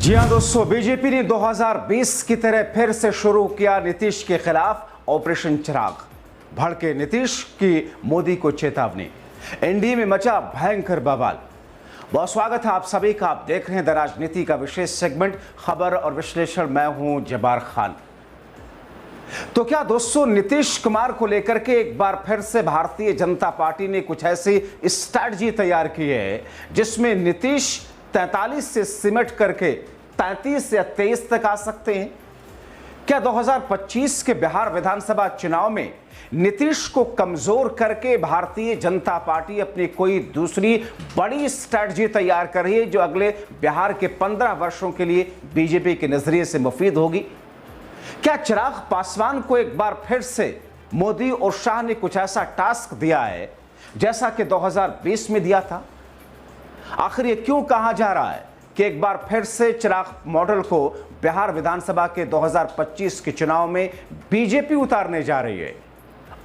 जी हां दोस्तों, बीजेपी ने 2020 की तरह फिर से शुरू किया नीतीश के खिलाफ ऑपरेशन चिराग। भड़के नीतीश की मोदी को चेतावनी, एनडीए में मचा भयंकर बवाल। बहुत स्वागत है आप सभी का। आप देख रहे हैं द राजनीति का विशेष सेगमेंट खबर और विश्लेषण। मैं हूं जब्बार खान। तो क्या दोस्तों, नीतीश कुमार को लेकर के एक बार फिर से भारतीय जनता पार्टी ने कुछ ऐसी स्ट्रैटेजी तैयार की है जिसमें नीतीश 43 से सिमट करके 33 या 23 तक आ सकते हैं। क्या 2025 के बिहार विधानसभा चुनाव में नीतीश को कमजोर करके भारतीय जनता पार्टी अपनी कोई दूसरी बड़ी स्ट्रैटेजी तैयार कर रही है जो अगले बिहार के 15 वर्षों के लिए बीजेपी के नजरिए से मुफीद होगी? क्या चिराग पासवान को एक बार फिर से मोदी और शाह ने कुछ ऐसा टास्क दिया है जैसा कि 2020 में दिया था? आखिर ये क्यों कहा जा रहा है कि एक बार फिर से चिराग मॉडल को बिहार विधानसभा के 2025 के चुनाव में बीजेपी उतारने जा रही है?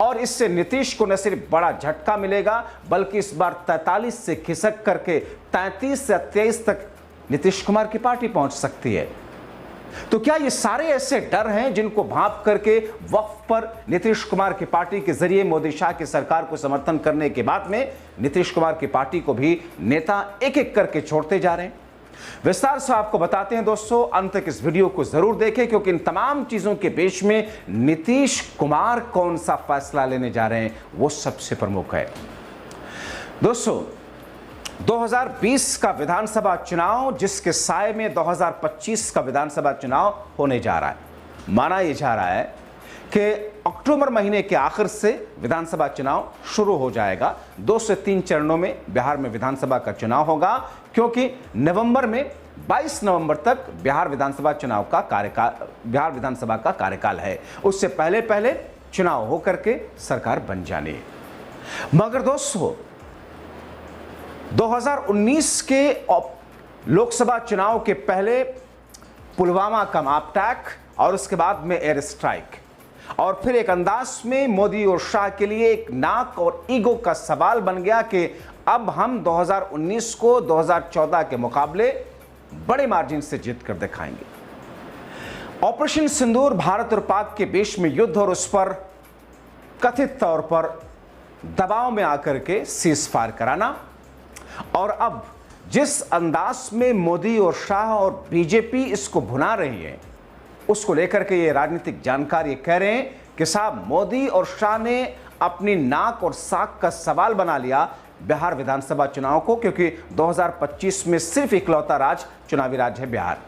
और इससे नीतीश को न सिर्फ बड़ा झटका मिलेगा बल्कि इस बार 43 से खिसक करके 33 या 23 तक नीतीश कुमार की पार्टी पहुंच सकती है। तो क्या ये सारे ऐसे डर हैं जिनको भांप करके वक्फ पर नीतीश कुमार की पार्टी के जरिए मोदी शाह की सरकार को समर्थन करने के बाद में नीतीश कुमार की पार्टी को भी नेता एक एक करके छोड़ते जा रहे हैं? विस्तार से आपको बताते हैं दोस्तों, अंत तक इस वीडियो को जरूर देखें क्योंकि इन तमाम चीजों के बीच में नीतीश कुमार कौन सा फैसला लेने जा रहे हैं वो सबसे प्रमुख है। दोस्तों, 2020 का विधानसभा चुनाव जिसके साए में 2025 का विधानसभा चुनाव होने जा रहा है। माना यह जा रहा है कि अक्टूबर महीने के आखिर से विधानसभा चुनाव शुरू हो जाएगा। 2 से 3 चरणों में बिहार में विधानसभा का चुनाव होगा क्योंकि नवंबर में 22 नवंबर तक बिहार विधानसभा का कार्यकाल है। उससे पहले पहले चुनाव होकर के सरकार बन जानी है। मगर दोस्तों, 2019 के लोकसभा चुनाव के पहले पुलवामा का मॉब अटैक और उसके बाद में एयर स्ट्राइक और फिर एक अंदाज में मोदी और शाह के लिए एक नाक और ईगो का सवाल बन गया कि अब हम 2019 को 2014 के मुकाबले बड़े मार्जिन से जीत कर दिखाएंगे। ऑपरेशन सिंदूर भारत और पाक के बीच में युद्ध और उस पर कथित तौर पर दबाव में आकर के सीज फायर कराना और अब जिस अंदाज में मोदी और शाह और बीजेपी इसको भुना रही है उसको लेकर के ये राजनीतिक जानकार ये कह रहे हैं कि साहब, मोदी और शाह ने अपनी नाक और साख का सवाल बना लिया बिहार विधानसभा चुनाव को, क्योंकि 2025 में सिर्फ इकलौता चुनावी राज्य है बिहार।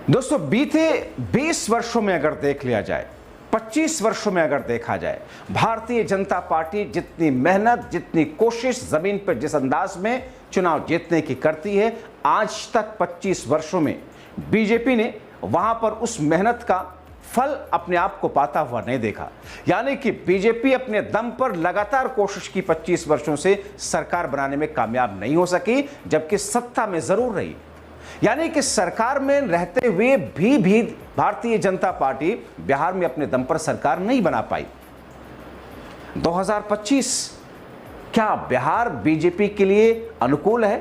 दोस्तों, बीते 20 वर्षों में अगर देख लिया जाए, 25 वर्षों में अगर देखा जाए, भारतीय जनता पार्टी जितनी मेहनत, जितनी कोशिश जमीन पर जिस अंदाज में चुनाव जीतने की करती है, आज तक 25 वर्षों में बीजेपी ने वहां पर उस मेहनत का फल अपने आप को पाता हुआ नहीं देखा। यानी कि बीजेपी अपने दम पर लगातार कोशिश की 25 वर्षों से सरकार बनाने में कामयाब नहीं हो सकी, जबकि सत्ता में जरूर रही। यानी कि सरकार में रहते हुए भी भारतीय जनता पार्टी बिहार में अपने दम पर सरकार नहीं बना पाई। 2025 क्या बिहार बीजेपी के लिए अनुकूल है?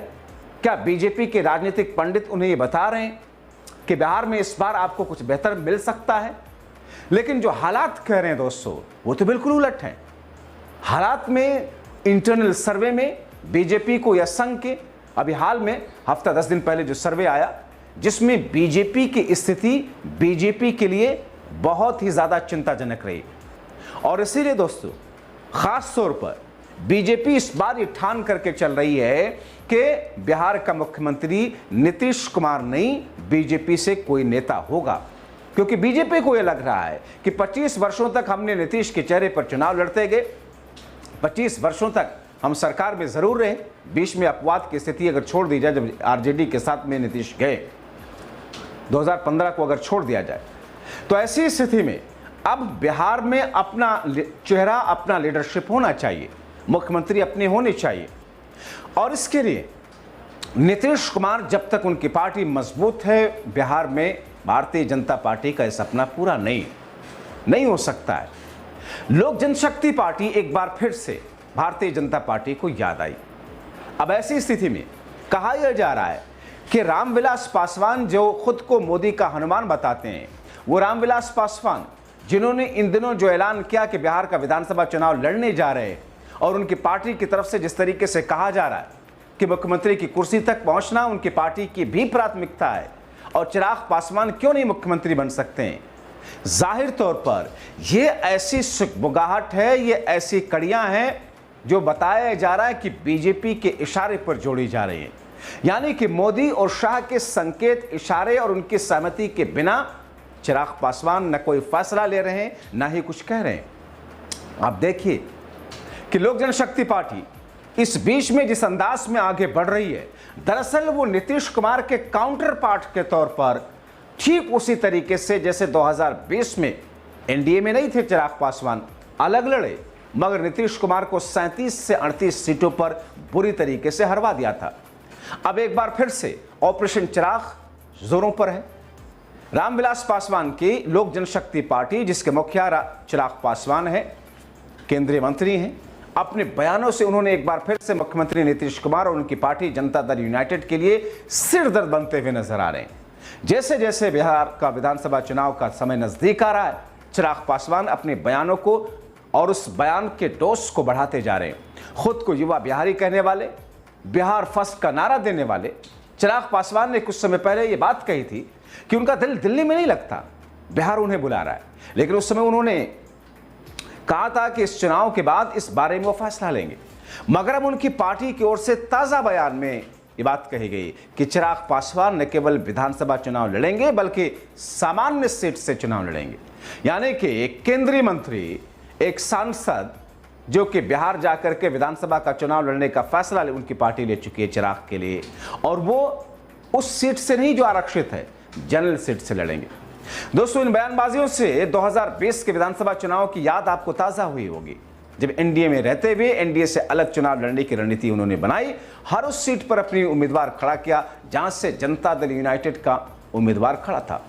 क्या बीजेपी के राजनीतिक पंडित उन्हें ये बता रहे हैं कि बिहार में इस बार आपको कुछ बेहतर मिल सकता है? लेकिन जो हालात कह रहे हैं दोस्तों, वो तो बिल्कुल उलट हैं। हालात में इंटरनल सर्वे में बीजेपी को या संघ के अभी हाल में हफ्ता 10 दिन पहले जो सर्वे आया जिसमें बीजेपी की स्थिति बीजेपी के लिए बहुत ही ज्यादा चिंताजनक रही। और इसीलिए दोस्तों, खास तौर पर बीजेपी इस बार ये ठान करके चल रही है कि बिहार का मुख्यमंत्री नीतीश कुमार नहीं, बीजेपी से कोई नेता होगा। क्योंकि बीजेपी को यह लग रहा है कि 25 वर्षों तक हमने नीतीश के चेहरे पर चुनाव लड़ते गए, 25 वर्षों तक हम सरकार में जरूर रहे, बीच में अपवाद की स्थिति अगर छोड़ दी जाए, जब आरजेडी के साथ में नीतीश गए 2015 को अगर छोड़ दिया जाए, तो ऐसी स्थिति में अब बिहार में अपना चेहरा, अपना लीडरशिप होना चाहिए, मुख्यमंत्री अपने होने चाहिए। और इसके लिए नीतीश कुमार, जब तक उनकी पार्टी मजबूत है बिहार में, भारतीय जनता पार्टी का यह सपना पूरा नहीं हो सकता है। लोक जनशक्ति पार्टी एक बार फिर से भारतीय जनता पार्टी को याद आई। अब ऐसी स्थिति में कहा यह जा रहा है कि रामविलास पासवान जो खुद को मोदी का हनुमान बताते हैं, वो रामविलास पासवान जिन्होंने इन दिनों जो ऐलान किया कि बिहार का विधानसभा चुनाव लड़ने जा रहे हैं और उनकी पार्टी की तरफ से जिस तरीके से कहा जा रहा है कि मुख्यमंत्री की कुर्सी तक पहुंचना उनकी पार्टी की भी प्राथमिकता है और चिराग पासवान क्यों नहीं मुख्यमंत्री बन सकते हैं, जाहिर तौर पर यह ऐसी सुगबुगाहट है, ये ऐसी कड़ियां हैं जो बताया जा रहा है कि बीजेपी के इशारे पर जोड़ी जा रही है। यानी कि मोदी और शाह के संकेत, इशारे और उनकी सहमति के बिना चिराग पासवान न कोई फैसला ले रहे हैं, न ही कुछ कह रहे हैं। आप देखिए कि लोक जनशक्ति पार्टी इस बीच में जिस अंदाज में आगे बढ़ रही है, दरअसल वो नीतीश कुमार के काउंटर पार्ट के तौर पर ठीक उसी तरीके से जैसे 2020 में एनडीए में नहीं थे चिराग पासवान, अलग लड़े मगर नीतीश कुमार को 37 से 38 सीटों पर बुरी तरीके से हरवा दिया था। अब एक बार फिर से ऑपरेशन चिराग जोरों पर है। रामविलास पासवान की लोक जनशक्ति पार्टी, जिसके मुखिया चिराग पासवान है, केंद्रीय मंत्री हैं, अपने बयानों से उन्होंने एक बार फिर से मुख्यमंत्री नीतीश कुमार और उनकी पार्टी जनता दल यूनाइटेड के लिए सिरदर्द बनते हुए नजर आ रहे हैं। जैसे जैसे बिहार का विधानसभा चुनाव का समय नजदीक आ रहा है, चिराग पासवान अपने बयानों को और उस बयान के डोज को बढ़ाते जा रहे हैं। खुद को युवा बिहारी कहने वाले, बिहार फर्स्ट का नारा देने वाले चिराग पासवान ने कुछ समय पहले ये बात कही थी कि उनका दिल दिल्ली में नहीं लगता, बिहार उन्हें बुला रहा है। लेकिन उस समय उन्होंने कहा था कि इस चुनाव के बाद इस बारे में वो फैसला लेंगे, मगर अब उनकी पार्टी की ओर से ताजा बयान में ये बात कही गई कि चिराग पासवान न केवल विधानसभा चुनाव लड़ेंगे बल्कि सामान्य सीट से चुनाव लड़ेंगे। यानी कि एक केंद्रीय मंत्री, एक सांसद जो कि बिहार जाकर के विधानसभा का चुनाव लड़ने का फैसला उनकी पार्टी ले चुकी है चिराग के लिए, और वो उस सीट से नहीं जो आरक्षित है, जनरल सीट से लड़ेंगे। दोस्तों, इन बयानबाजियों से 2020 के विधानसभा चुनाव की याद आपको ताजा हुई होगी, जब एनडीए में रहते हुए एनडीए से अलग चुनाव लड़ने की रणनीति उन्होंने बनाई, हर उस सीट पर अपनी उम्मीदवार खड़ा किया जहां से जनता दल यूनाइटेड का उम्मीदवार खड़ा था।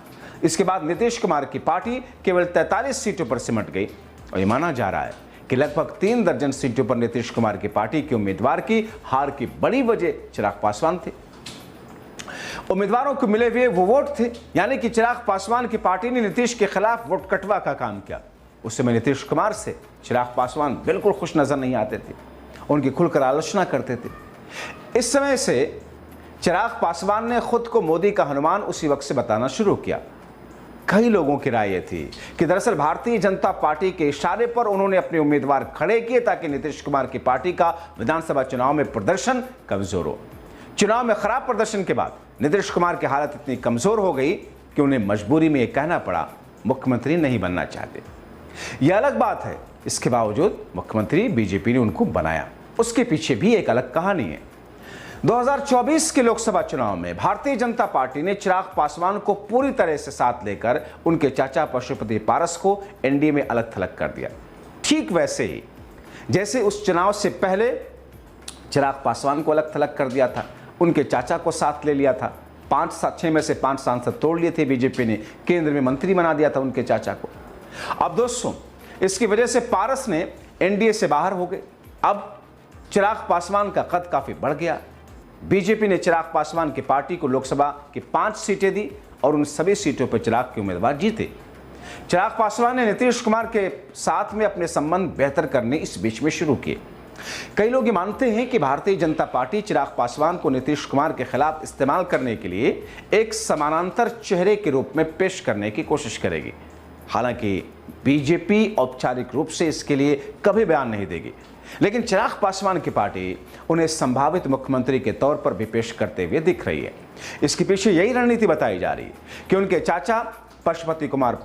इसके बाद नीतीश कुमार की पार्टी केवल 43 सीटों पर सिमट गई और यह माना जा रहा है कि लगभग 3 दर्जन सीटों पर नीतीश कुमार की पार्टी के उम्मीदवार की हार की बड़ी वजह चिराग पासवान थे। उम्मीदवारों को मिले हुए वो वोट थे, यानी कि चिराग पासवान की पार्टी ने नीतीश के खिलाफ वोट कटवा का काम किया। उस समय नीतीश कुमार से चिराग पासवान बिल्कुल खुश नजर नहीं आते थे, उनकी खुलकर आलोचना करते थे। इस समय से चिराग पासवान ने खुद को मोदी का हनुमान उसी वक्त से बताना शुरू किया। कई लोगों की राय थी कि दरअसल भारतीय जनता पार्टी के इशारे पर उन्होंने अपने उम्मीदवार खड़े किए ताकि नीतीश कुमार की पार्टी का विधानसभा चुनाव में प्रदर्शन कमजोर हो। चुनाव में खराब प्रदर्शन के बाद नीतीश कुमार की हालत इतनी कमजोर हो गई कि उन्हें मजबूरी में यह कहना पड़ा मुख्यमंत्री नहीं बनना चाहते। यह अलग बात है, इसके बावजूद मुख्यमंत्री बीजेपी ने उनको बनाया। उसके पीछे भी एक अलग कहानी है। 2024 के लोकसभा चुनाव में भारतीय जनता पार्टी ने चिराग पासवान को पूरी तरह से साथ लेकर उनके चाचा पशुपति पारस को एनडीए में अलग थलग कर दिया। ठीक वैसे ही जैसे उस चुनाव से पहले चिराग पासवान को अलग थलग कर दिया था, उनके चाचा को साथ ले लिया था। 5-6 में से 5 सांसद तोड़ लिए थे बीजेपी ने, केंद्र में मंत्री बना दिया था उनके चाचा को। अब दोस्तों, इसकी वजह से पारस ने एनडीए से बाहर हो गए। अब चिराग पासवान का कद काफी बढ़ गया। बीजेपी ने चिराग पासवान की पार्टी को लोकसभा की 5 सीटें दी और उन सभी सीटों पर चिराग के उम्मीदवार जीते। चिराग पासवान ने नीतीश कुमार के साथ में अपने संबंध बेहतर करने इस बीच में शुरू किए। कई लोग ये मानते हैं कि भारतीय जनता पार्टी चिराग पासवान को नीतीश कुमार के खिलाफ इस्तेमाल करने के लिए एक समानांतर चेहरे के रूप में पेश करने की कोशिश करेगी। हालांकि बीजेपी औपचारिक रूप से इसके लिए कभी बयान नहीं देगी, लेकिन चिराग पासवान की पार्टी उन्हें संभावित मुख्यमंत्री के तौर पर भी पेश करते हुए दिख रही है। इसके पीछे यही रणनीति बताई जा रही है कि उनके चाचा पशुपति कुमार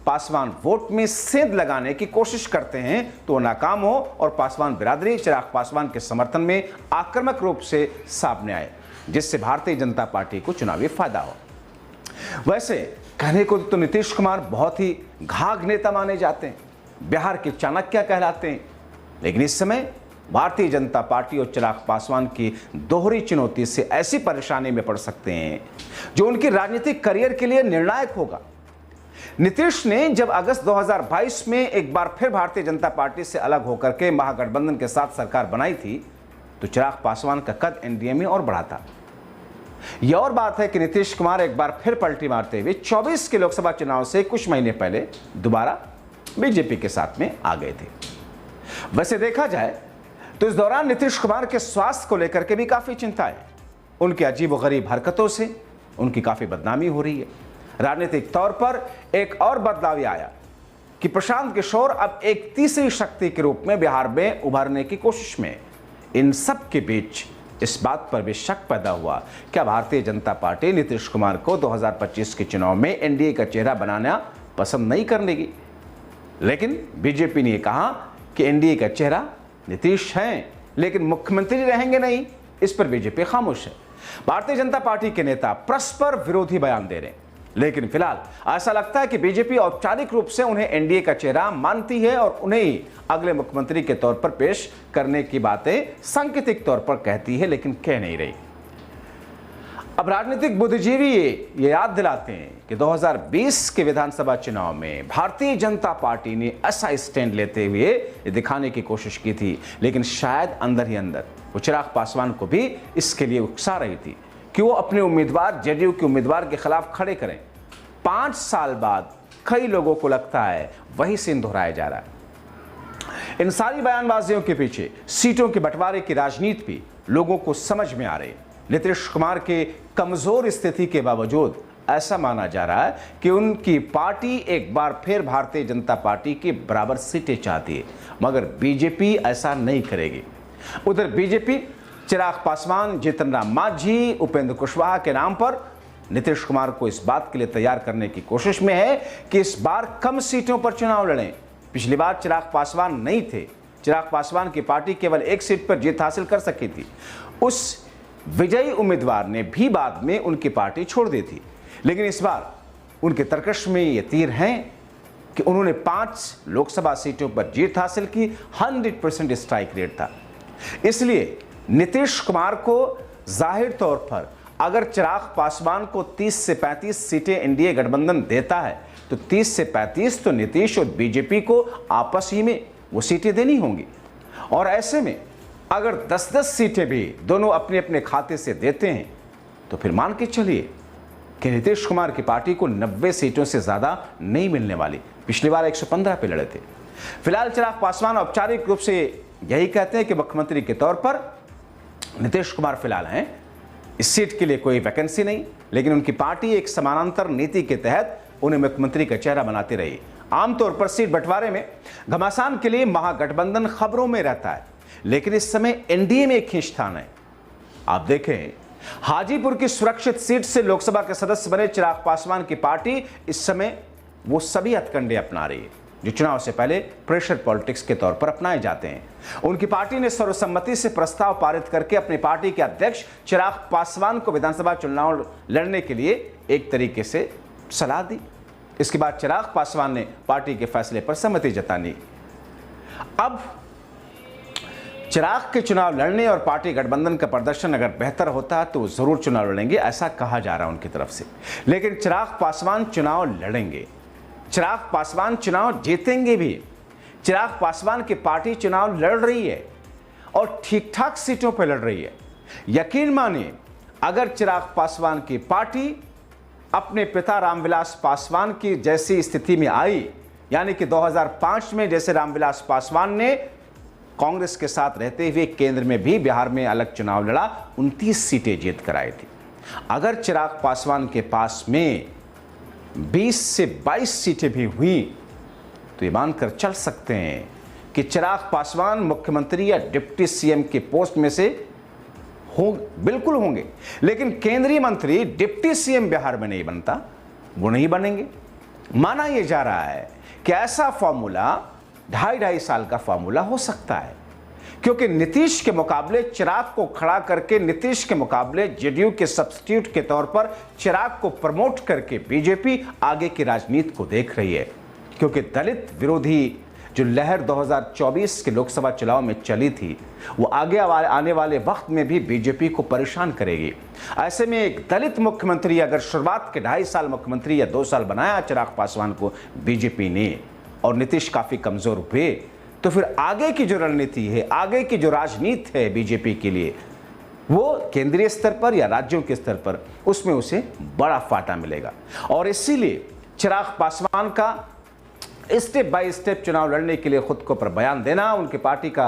पासवान वोट में सेंध लगाने की कोशिश करते हैं तो वो नाकाम हो और पासवान बिरादरी चिराग पासवान के समर्थन में आक्रामक रूप से सामने आए, जिससे भारतीय जनता पार्टी को चुनावी फायदा हो। वैसे कहने को तो नीतीश कुमार बहुत ही घाघ नेता माने जाते हैं, बिहार के चाणक्य कहलाते हैं, लेकिन इस समय भारतीय जनता पार्टी और चिराग पासवान की दोहरी चुनौती से ऐसी परेशानी में पड़ सकते हैं जो उनके राजनीतिक करियर के लिए निर्णायक होगा। नीतीश ने जब अगस्त 2022 में एक बार फिर भारतीय जनता पार्टी से अलग होकर के महागठबंधन के साथ सरकार बनाई थी तो चिराग पासवान का कद एनडीए में और बढ़ा था। यह और बात है कि नीतीश कुमार एक बार फिर पलटी मारते हुए 24 के लोकसभा चुनाव से कुछ महीने पहले दोबारा बीजेपी के साथ में आ गए थे। वैसे देखा जाए तो इस दौरान नीतीश कुमार के स्वास्थ्य को लेकर के भी काफी चिंता है। उनकी अजीबोगरीब हरकतों से उनकी काफी बदनामी हो रही है। राजनीतिक तौर पर एक और बदलाव आया कि प्रशांत किशोर अब एक तीसरी शक्ति के रूप में बिहार में उभरने की कोशिश में। इन सब के बीच इस बात पर भी शक पैदा हुआ क्या भारतीय जनता पार्टी नीतीश कुमार को 2025 के चुनाव में एनडीए का चेहरा बनाना पसंद नहीं करनेगी। लेकिन बीजेपी ने कहा कि एनडीए का चेहरा नीतीश हैं, लेकिन मुख्यमंत्री रहेंगे नहीं। इस पर बीजेपी खामोश है। भारतीय जनता पार्टी के नेता परस्पर विरोधी बयान दे रहे हैं, लेकिन फिलहाल ऐसा लगता है कि बीजेपी औपचारिक रूप से उन्हें एनडीए का चेहरा मानती है और उन्हें ही अगले मुख्यमंत्री के तौर पर पेश करने की बातें सांकेतिक तौर पर कहती है, लेकिन कह नहीं रही। अब राजनीतिक बुद्धिजीवी ये याद दिलाते हैं कि 2020 के विधानसभा चुनाव में भारतीय जनता पार्टी ने ऐसा स्टैंड लेते हुए ये दिखाने की कोशिश की थी, लेकिन शायद अंदर ही अंदर वो चिराग पासवान को भी इसके लिए उकसा रही थी कि वो अपने उम्मीदवार जेडीयू के उम्मीदवार के खिलाफ खड़े करें। 5 साल बाद कई लोगों को लगता है वही सीन दोहराया जा रहा है। इन सारी बयानबाजियों के पीछे सीटों के बंटवारे की राजनीति भी लोगों को समझ में आ रही है। नीतीश कुमार के कमजोर स्थिति के बावजूद ऐसा माना जा रहा है कि उनकी पार्टी एक बार फिर भारतीय जनता पार्टी के बराबर सीटें चाहती है, मगर बीजेपी ऐसा नहीं करेगी। उधर बीजेपी चिराग पासवान, जीतन राम मांझी, उपेंद्र कुशवाहा के नाम पर नीतीश कुमार को इस बात के लिए तैयार करने की कोशिश में है कि इस बार कम सीटों पर चुनाव लड़ें। पिछली बार चिराग पासवान नहीं थे। चिराग पासवान की पार्टी केवल एक सीट पर जीत हासिल कर सकी थी। उस विजयी उम्मीदवार ने भी बाद में उनकी पार्टी छोड़ दी थी, लेकिन इस बार उनके तर्कश में ये तीर हैं कि उन्होंने 5 लोकसभा सीटों पर जीत हासिल की। 100% स्ट्राइक रेट था। इसलिए नीतीश कुमार को जाहिर तौर पर अगर चिराग पासवान को 30 से 35 सीटें एनडीए गठबंधन देता है तो 30 से 35 तो नीतीश और बीजेपी को आपस ही में वो सीटें देनी होंगी। और ऐसे में अगर 10-10 सीटें भी दोनों अपने अपने खाते से देते हैं तो फिर मान के चलिए कि नीतीश कुमार की पार्टी को 90 सीटों से ज्यादा नहीं मिलने वाली। पिछली बार 115 पे लड़े थे। फिलहाल चिराग पासवान औपचारिक रूप से यही कहते हैं कि मुख्यमंत्री के तौर पर नीतीश कुमार फिलहाल हैं। इस सीट के लिए कोई वैकेंसी नहीं, लेकिन उनकी पार्टी एक समानांतर नीति के तहत उन्हें मुख्यमंत्री का चेहरा बनाती रही। आमतौर पर सीट बंटवारे में घमासान के लिए महागठबंधन खबरों में रहता है, लेकिन इस समय एनडीए में एक ही स्थान है। आप देखें, हाजीपुर की सुरक्षित सीट से लोकसभा के सदस्य बने चिराग पासवान की पार्टी इस समय वो सभी हथकंडे अपना रही है जो चुनाव से पहले प्रेशर पॉलिटिक्स के तौर पर अपनाए जाते हैं। उनकी पार्टी ने सर्वसम्मति से प्रस्ताव पारित करके अपनी पार्टी के अध्यक्ष चिराग पासवान को विधानसभा चुनाव लड़ने के लिए एक तरीके से सलाह दी। इसके बाद चिराग पासवान ने पार्टी के फैसले पर सहमति जतानी। अब चिराग के चुनाव लड़ने और पार्टी गठबंधन का प्रदर्शन अगर बेहतर होता है तो वो जरूर चुनाव लड़ेंगे, ऐसा कहा जा रहा है उनकी तरफ से। लेकिन चिराग पासवान चुनाव लड़ेंगे, चिराग पासवान चुनाव जीतेंगे भी। चिराग पासवान की पार्टी चुनाव लड़ रही है और ठीक ठाक सीटों पर लड़ रही है। यकीन मानिए, अगर चिराग पासवान की पार्टी अपने पिता रामविलास पासवान की जैसी स्थिति में आई, यानी कि 2005 में जैसे रामविलास पासवान ने कांग्रेस के साथ रहते हुए केंद्र में भी बिहार में अलग चुनाव लड़ा, 29 सीटें जीत कर आई थी। अगर चिराग पासवान के पास में 20 से 22 सीटें भी हुई तो ये मानकर चल सकते हैं कि चिराग पासवान मुख्यमंत्री या डिप्टी सीएम के पोस्ट में से बिल्कुल होंगे। लेकिन केंद्रीय मंत्री डिप्टी सीएम बिहार में नहीं बनता, वो नहीं बनेंगे। माना यह जा रहा है कि ऐसा फॉर्मूला 2.5 साल का फॉर्मूला हो सकता है, क्योंकि नीतीश के मुकाबले चिराग को खड़ा करके, नीतीश के मुकाबले जेडीयू के सब्स्टिट्यूट के तौर पर चिराग को प्रमोट करके बीजेपी आगे की राजनीति को देख रही है। क्योंकि दलित विरोधी जो लहर 2024 के लोकसभा चुनाव में चली थी, वो आने वाले वक्त में भी बीजेपी को परेशान करेगी। ऐसे में एक दलित मुख्यमंत्री अगर शुरुआत के 2.5 साल मुख्यमंत्री या 2 साल बनाया चिराग पासवान को बीजेपी ने और नीतीश काफी कमजोर हुए, तो फिर आगे की जो रणनीति है, आगे की जो राजनीति है बीजेपी के लिए, वो केंद्रीय स्तर पर या राज्यों के स्तर पर उसमें उसे बड़ा फाटा मिलेगा। और इसीलिए चिराग पासवान का स्टेप बाय स्टेप चुनाव लड़ने के लिए खुद को पर बयान देना, उनकी पार्टी का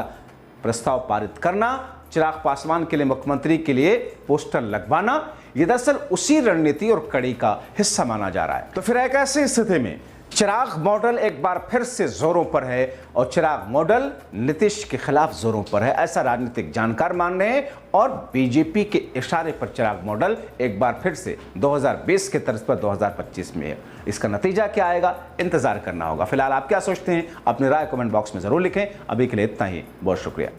प्रस्ताव पारित करना, चिराग पासवान के लिए मुख्यमंत्री के लिए पोस्टर लगवाना, ये दरअसल उसी रणनीति और कड़ी का हिस्सा माना जा रहा है। तो फिर एक ऐसी स्थिति में चिराग मॉडल एक बार फिर से जोरों पर है और चिराग मॉडल नीतीश के खिलाफ जोरों पर है, ऐसा राजनीतिक जानकार मान रहे हैं। और बीजेपी के इशारे पर चिराग मॉडल एक बार फिर से 2020 के तर्ज पर 2025 में है। इसका नतीजा क्या आएगा, इंतजार करना होगा। फिलहाल आप क्या सोचते हैं, अपनी राय कमेंट बॉक्स में जरूर लिखें। अभी के लिए इतना ही, बहुत शुक्रिया।